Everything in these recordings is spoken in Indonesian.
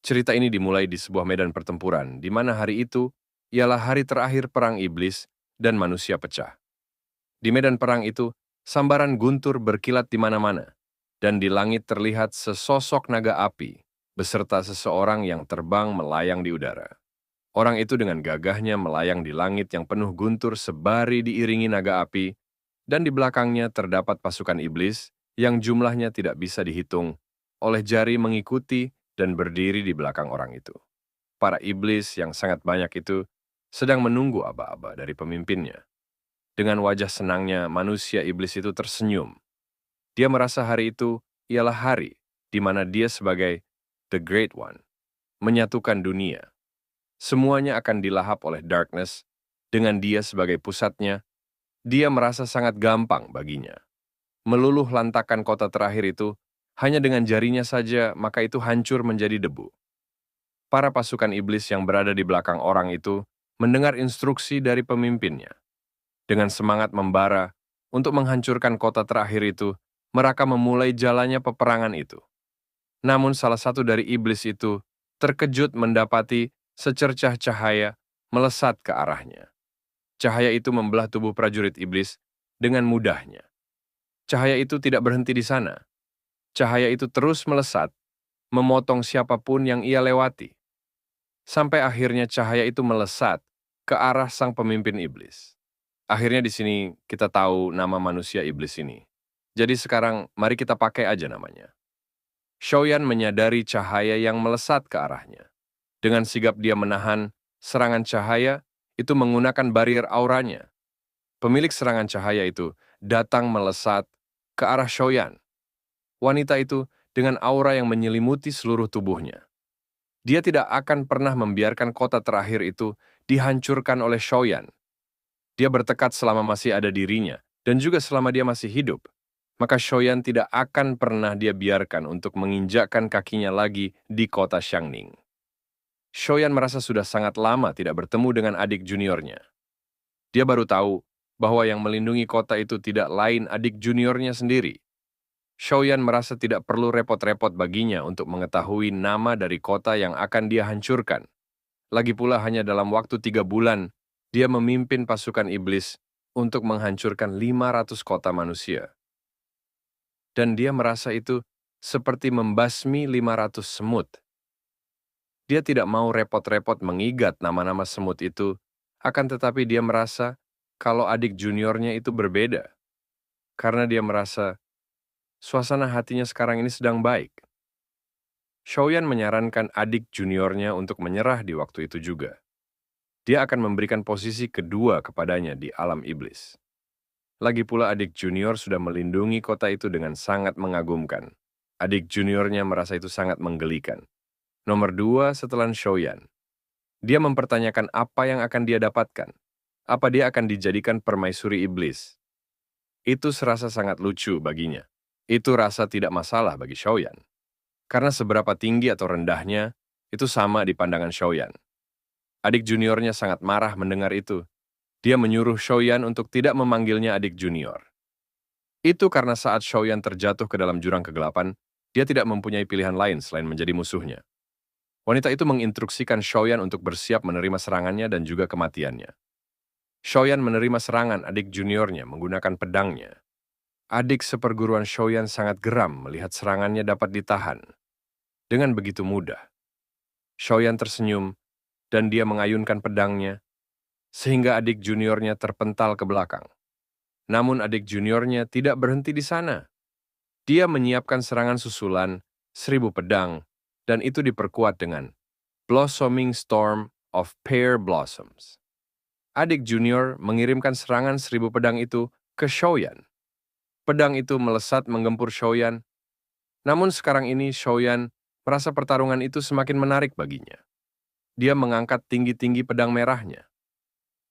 Cerita ini dimulai di sebuah medan pertempuran, di mana hari itu ialah hari terakhir perang iblis dan manusia pecah. Di medan perang itu, sambaran guntur berkilat di mana-mana, dan di langit terlihat sesosok naga api, beserta seseorang yang terbang melayang di udara. Orang itu dengan gagahnya melayang di langit yang penuh guntur sebari diiringi naga api, dan di belakangnya terdapat pasukan iblis yang jumlahnya tidak bisa dihitung oleh jari mengikuti dan berdiri di belakang orang itu. Para iblis yang sangat banyak itu sedang menunggu aba-aba dari pemimpinnya. Dengan wajah senangnya, manusia iblis itu tersenyum. Dia merasa hari itu ialah hari di mana dia sebagai The Great One menyatukan dunia. Semuanya akan dilahap oleh darkness, dengan dia sebagai pusatnya. Dia merasa sangat gampang baginya. Meluluh lantakan kota terakhir itu, hanya dengan jarinya saja, maka itu hancur menjadi debu. Para pasukan iblis yang berada di belakang orang itu mendengar instruksi dari pemimpinnya. Dengan semangat membara untuk menghancurkan kota terakhir itu, mereka memulai jalannya peperangan itu. Namun salah satu dari iblis itu terkejut mendapati secercah cahaya melesat ke arahnya. Cahaya itu membelah tubuh prajurit iblis dengan mudahnya. Cahaya itu tidak berhenti di sana. Cahaya itu terus melesat, memotong siapapun yang ia lewati. Sampai akhirnya cahaya itu melesat ke arah sang pemimpin iblis. Akhirnya di sini kita tahu nama manusia iblis ini. Jadi sekarang mari kita pakai aja namanya. Shoyan menyadari cahaya yang melesat ke arahnya. Dengan sigap dia menahan serangan cahaya itu menggunakan barrier auranya. Pemilik serangan cahaya itu datang melesat ke arah Shoyan. Wanita itu dengan aura yang menyelimuti seluruh tubuhnya. Dia tidak akan pernah membiarkan kota terakhir itu dihancurkan oleh Shoyan. Dia bertekad selama masih ada dirinya, dan juga selama dia masih hidup. Maka Shoyan tidak akan pernah dia biarkan untuk menginjakkan kakinya lagi di kota Xiangning. Shoyan merasa sudah sangat lama tidak bertemu dengan adik juniornya. Dia baru tahu bahwa yang melindungi kota itu tidak lain adik juniornya sendiri. Shoyan merasa tidak perlu repot-repot baginya untuk mengetahui nama dari kota yang akan dia hancurkan. Lagi pula hanya dalam waktu 3 bulan, dia memimpin pasukan iblis untuk menghancurkan 500 kota manusia. Dan dia merasa itu seperti membasmi 500 semut. Dia tidak mau repot-repot mengigat nama-nama semut itu, akan tetapi dia merasa kalau adik juniornya itu berbeda. Karena dia merasa suasana hatinya sekarang ini sedang baik. Shoyan menyarankan adik juniornya untuk menyerah di waktu itu juga. Dia akan memberikan posisi kedua kepadanya di alam iblis. Lagi pula adik junior sudah melindungi kota itu dengan sangat mengagumkan. Adik juniornya merasa itu sangat menggelikan. Nomor 2 setelah Shoyan. Dia mempertanyakan apa yang akan dia dapatkan. Apa dia akan dijadikan permaisuri iblis. Itu serasa sangat lucu baginya. Itu rasa tidak masalah bagi Shoyan. Karena seberapa tinggi atau rendahnya, itu sama di pandangan Shoyan. Adik juniornya sangat marah mendengar itu. Dia menyuruh Shoyan untuk tidak memanggilnya adik junior. Itu karena saat Shoyan terjatuh ke dalam jurang kegelapan, dia tidak mempunyai pilihan lain selain menjadi musuhnya. Wanita itu menginstruksikan Shoyan untuk bersiap menerima serangannya dan juga kematiannya. Shoyan menerima serangan adik juniornya menggunakan pedangnya. Adik seperguruan Shoyan sangat geram melihat serangannya dapat ditahan. Dengan begitu mudah. Shoyan tersenyum dan dia mengayunkan pedangnya, sehingga adik juniornya terpental ke belakang. Namun adik juniornya tidak berhenti di sana. Dia menyiapkan serangan susulan, 1000 pedang, dan itu diperkuat dengan Blossoming Storm of Pear Blossoms. Adik junior mengirimkan serangan 1000 pedang itu ke Shoyan. Pedang itu melesat menggempur Shoyan. Namun sekarang ini Shoyan merasa pertarungan itu semakin menarik baginya. Dia mengangkat tinggi-tinggi pedang merahnya.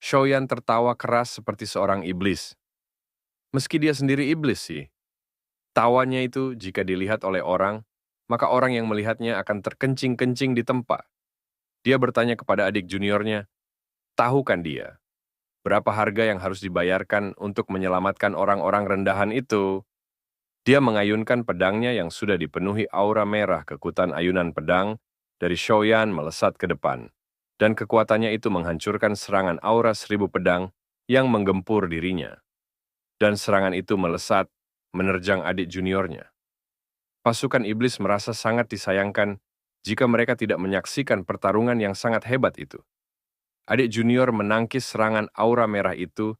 Shoyan tertawa keras seperti seorang iblis. Meski dia sendiri iblis sih. Tawanya itu jika dilihat oleh orang, maka orang yang melihatnya akan terkencing-kencing di tempat. Dia bertanya kepada adik juniornya, tahu kan dia berapa harga yang harus dibayarkan untuk menyelamatkan orang-orang rendahan itu? Dia mengayunkan pedangnya yang sudah dipenuhi aura merah kekutan ayunan pedang, dari Shaoyan melesat ke depan, dan kekuatannya itu menghancurkan serangan aura 1000 pedang yang menggempur dirinya. Dan serangan itu melesat, menerjang adik juniornya. Pasukan iblis merasa sangat disayangkan jika mereka tidak menyaksikan pertarungan yang sangat hebat itu. Adik junior menangkis serangan aura merah itu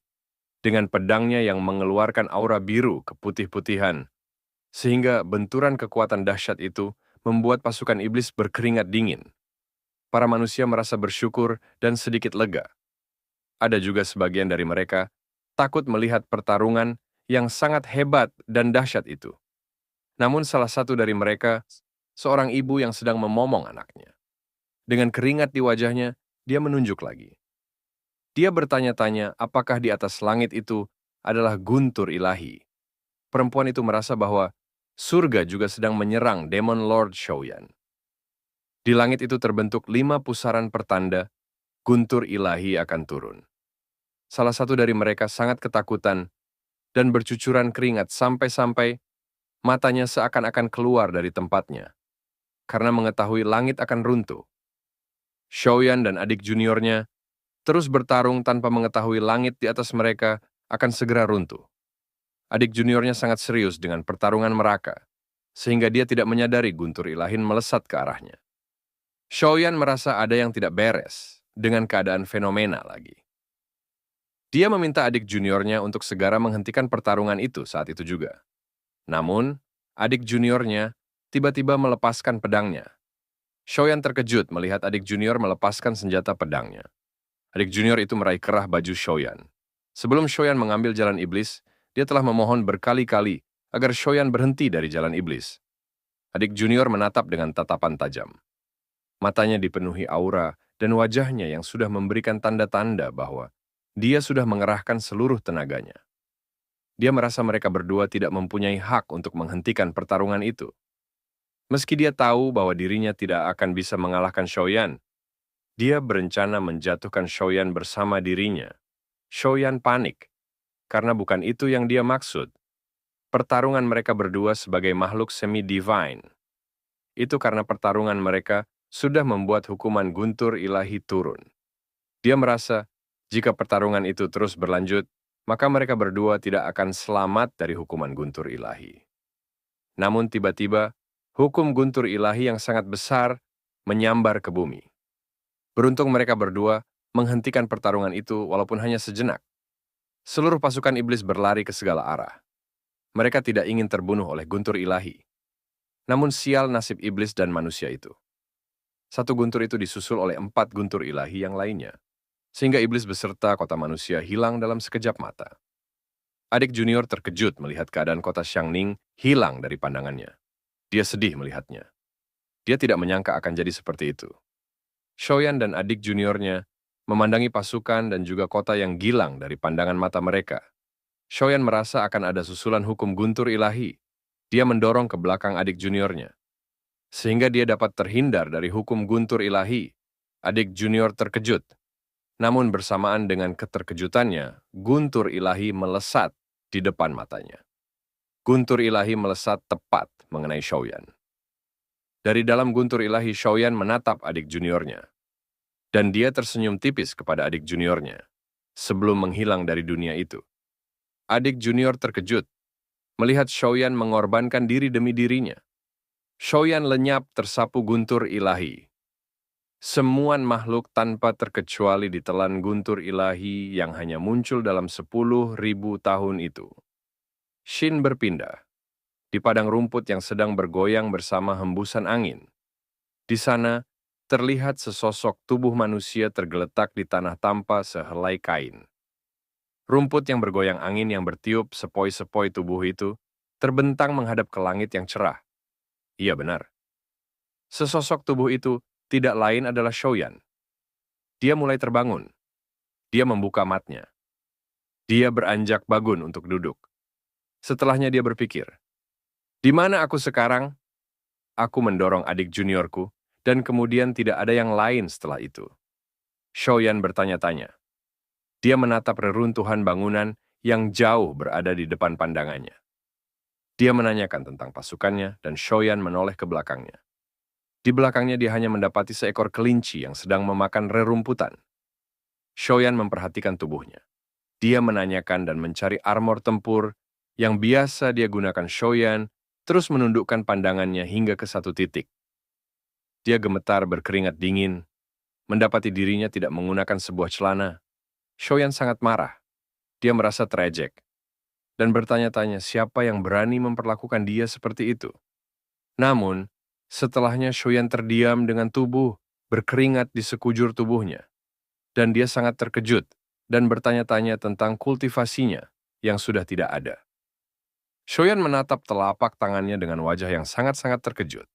dengan pedangnya yang mengeluarkan aura biru keputih-putihan, sehingga benturan kekuatan dahsyat itu membuat pasukan iblis berkeringat dingin. Para manusia merasa bersyukur dan sedikit lega. Ada juga sebagian dari mereka takut melihat pertarungan yang sangat hebat dan dahsyat itu. Namun salah satu dari mereka, seorang ibu yang sedang memomong anaknya. Dengan keringat di wajahnya, dia menunjuk lagi. Dia bertanya-tanya apakah di atas langit itu adalah guntur ilahi. Perempuan itu merasa bahwa surga juga sedang menyerang Demon Lord Shaoyan. Di langit itu terbentuk 5 pusaran pertanda, guntur ilahi akan turun. Salah satu dari mereka sangat ketakutan dan bercucuran keringat sampai-sampai matanya seakan-akan keluar dari tempatnya, karena mengetahui langit akan runtuh. Shaoyan dan adik juniornya terus bertarung tanpa mengetahui langit di atas mereka akan segera runtuh. Adik juniornya sangat serius dengan pertarungan mereka, sehingga dia tidak menyadari guntur ilahin melesat ke arahnya. Shaoyan merasa ada yang tidak beres dengan keadaan fenomena lagi. Dia meminta adik juniornya untuk segera menghentikan pertarungan itu saat itu juga. Namun, adik juniornya tiba-tiba melepaskan pedangnya. Shaoyan terkejut melihat adik junior melepaskan senjata pedangnya. Adik junior itu meraih kerah baju Shaoyan. Sebelum Shaoyan mengambil jalan iblis, dia telah memohon berkali-kali agar Shaoyan berhenti dari jalan iblis. Adik junior menatap dengan tatapan tajam. Matanya dipenuhi aura dan wajahnya yang sudah memberikan tanda-tanda bahwa dia sudah mengerahkan seluruh tenaganya. Dia merasa mereka berdua tidak mempunyai hak untuk menghentikan pertarungan itu. Meski dia tahu bahwa dirinya tidak akan bisa mengalahkan Shaoyan, dia berencana menjatuhkan Shaoyan bersama dirinya. Shaoyan panik, karena bukan itu yang dia maksud. Pertarungan mereka berdua sebagai makhluk semi-divine. Itu karena pertarungan mereka sudah membuat hukuman guntur ilahi turun. Dia merasa, jika pertarungan itu terus berlanjut, maka mereka berdua tidak akan selamat dari hukuman guntur ilahi. Namun tiba-tiba, hukum guntur ilahi yang sangat besar menyambar ke bumi. Beruntung mereka berdua menghentikan pertarungan itu walaupun hanya sejenak. Seluruh pasukan iblis berlari ke segala arah. Mereka tidak ingin terbunuh oleh guntur ilahi. Namun sial nasib iblis dan manusia itu. Satu guntur itu disusul oleh 4 guntur ilahi yang lainnya, sehingga iblis beserta kota manusia hilang dalam sekejap mata. Adik junior terkejut melihat keadaan kota Xiangning hilang dari pandangannya. Dia sedih melihatnya. Dia tidak menyangka akan jadi seperti itu. Shaoyan dan adik juniornya memandangi pasukan dan juga kota yang gilang dari pandangan mata mereka. Shaoyan merasa akan ada susulan hukum guntur ilahi. Dia mendorong ke belakang adik juniornya, sehingga dia dapat terhindar dari hukum guntur ilahi. Adik junior terkejut. Namun bersamaan dengan keterkejutannya, guntur ilahi melesat di depan matanya. Guntur ilahi melesat tepat mengenai Shaoyan. Dari dalam guntur ilahi, Shaoyan menatap adik juniornya. Dan dia tersenyum tipis kepada adik juniornya sebelum menghilang dari dunia itu. Adik junior terkejut melihat Shaoyan mengorbankan diri demi dirinya. Shaoyan lenyap tersapu guntur ilahi. Semua makhluk tanpa terkecuali ditelan guntur ilahi yang hanya muncul dalam 10.000 tahun itu. Shin berpindah di padang rumput yang sedang bergoyang bersama hembusan angin. Di sana, terlihat sesosok tubuh manusia tergeletak di tanah tanpa sehelai kain. Rumput yang bergoyang angin yang bertiup sepoi-sepoi tubuh itu terbentang menghadap ke langit yang cerah. Iya benar. Sesosok tubuh itu tidak lain adalah Shaoyan. Dia mulai terbangun. Dia membuka matanya. Dia beranjak bangun untuk duduk. Setelahnya dia berpikir, di mana aku sekarang? Aku mendorong adik juniorku, dan kemudian tidak ada yang lain setelah itu. Shaoyan bertanya-tanya. Dia menatap reruntuhan bangunan yang jauh berada di depan pandangannya. Dia menanyakan tentang pasukannya, dan Shaoyan menoleh ke belakangnya. Di belakangnya dia hanya mendapati seekor kelinci yang sedang memakan rerumputan. Shoyan memperhatikan tubuhnya. Dia menanyakan dan mencari armor tempur yang biasa dia gunakan. Shoyan terus menundukkan pandangannya hingga ke satu titik. Dia gemetar berkeringat dingin, mendapati dirinya tidak menggunakan sebuah celana. Shoyan sangat marah. Dia merasa terejek dan bertanya-tanya siapa yang berani memperlakukan dia seperti itu. Namun, setelahnya Shoyan terdiam dengan tubuh berkeringat di sekujur tubuhnya. Dan dia sangat terkejut dan bertanya-tanya tentang kultivasinya yang sudah tidak ada. Shoyan menatap telapak tangannya dengan wajah yang sangat-sangat terkejut.